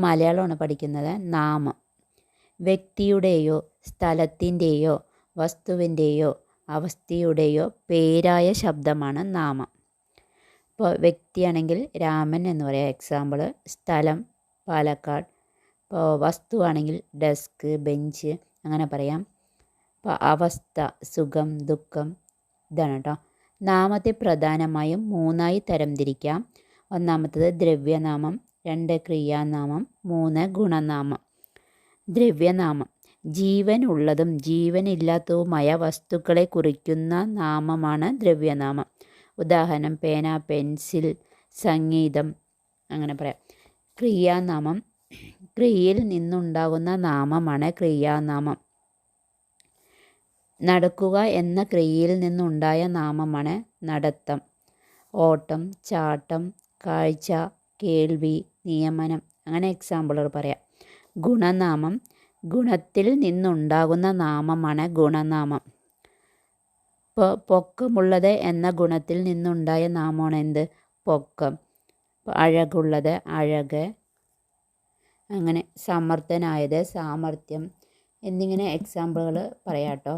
മലയാളമാണ് പഠിക്കുന്നത്. നാമം വ്യക്തിയുടെയോ സ്ഥലത്തിൻ്റെയോ വസ്തുവിൻ്റെയോ അവസ്ഥയുടെയോ പേരായ ശബ്ദമാണ് നാമം. ഇപ്പോൾ വ്യക്തിയാണെങ്കിൽ രാമൻ എന്ന് പറയാം, എക്സാമ്പിൾ. സ്ഥലം പാലക്കാട്. ഇപ്പോൾ വസ്തുവാണെങ്കിൽ ഡെസ്ക്, ബെഞ്ച്, അങ്ങനെ പറയാം. ഇപ്പോൾ അവസ്ഥ സുഖം, ദുഃഖം, ഇതാണ് കേട്ടോ. നാമത്തെ പ്രധാനമായും 3ആയി തരംതിരിക്കാം. ഒന്നാമത്തത് ദ്രവ്യനാമം, 2 ക്രിയാനാമം, 3 ഗുണനാമം. ദ്രവ്യനാമം ജീവൻ ഉള്ളതും ജീവനില്ലാത്തതുമായ വസ്തുക്കളെ കുറിക്കുന്ന നാമമാണ് ദ്രവ്യനാമം. ഉദാഹരണം പേന, പെൻസിൽ, സംഗീതം, അങ്ങനെ പറയാം. ക്രിയാനാമം ക്രിയയിൽ നിന്നുണ്ടാകുന്ന നാമമാണ് ക്രിയാനാമം. നടക്കുക എന്ന ക്രിയയിൽ നിന്നുണ്ടായ നാമമാണ് നടത്തം. ഓട്ടം, ചാട്ടം, കാഴ്ച, കേൾവി, നിയമനം, അങ്ങനെ എക്സാമ്പിളുകൾ പറയാം. ഗുണനാമം ഗുണത്തിൽ നിന്നുണ്ടാകുന്ന നാമമാണ് ഗുണനാമം. ഇപ്പോൾ പൊക്കമുള്ളത് എന്ന ഗുണത്തിൽ നിന്നുണ്ടായ നാമമാണ് എന്ത്? പൊക്കം. അഴകുള്ളത് അഴക്, അങ്ങനെ സമർത്ഥനായത് സാമർത്ഥ്യം എന്നിങ്ങനെ എക്സാമ്പിളുകൾ പറയാം കേട്ടോ.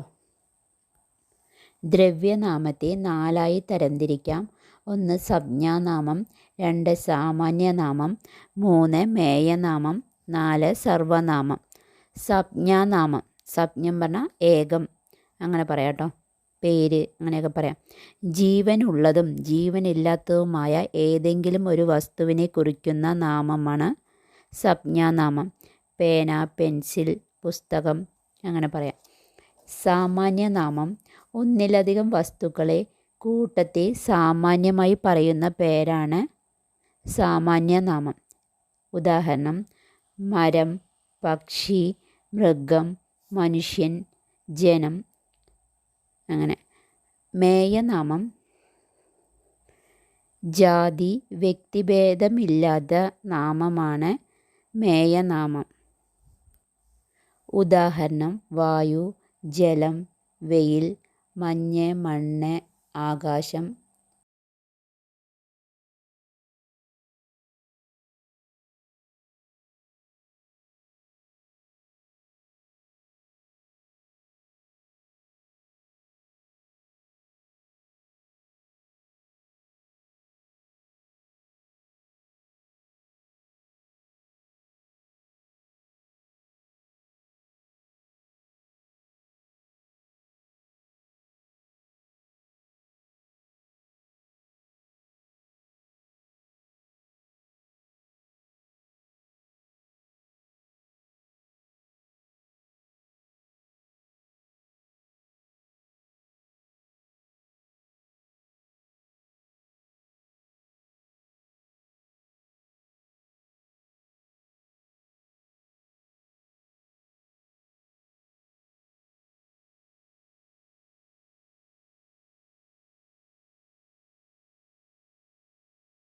ദ്രവ്യനാമത്തെ 4ആയി തരംതിരിക്കാം. 1 സംജ്ഞാനാമം, 2 സാമാന്യനാമം, 3 മേയനാമം, 4 സർവനാമം. സംജ്ഞാനാമം സംജ്ഞം പറഞ്ഞാൽ ഏകം, അങ്ങനെ പറയാം കേട്ടോ. പേര്, അങ്ങനെയൊക്കെ പറയാം. ജീവനുള്ളതും ജീവനില്ലാത്തതുമായ ഏതെങ്കിലും ഒരു വസ്തുവിനെ കുറിക്കുന്ന നാമമാണ് സംജ്ഞാനാമം. പേന, പെൻസിൽ, പുസ്തകം, അങ്ങനെ പറയാം. സാമാന്യനാമം ഒന്നിലധികം വസ്തുക്കളെ കൂട്ടത്തെ സാമാന്യമായി പറയുന്ന പേരാണ് സാമാന്യനാമം. ഉദാഹരണം മരം, പക്ഷി, മൃഗം, മനുഷ്യൻ, ജനം, അങ്ങനെ. മേയനാമം ജാതി വ്യക്തിഭേദമില്ലാത്ത നാമമാണ് മേയനാമം. ഉദാഹരണം വായു, ജലം, വെയിൽ, മഞ്ഞ്, മണ്ണ്, ആകാശം,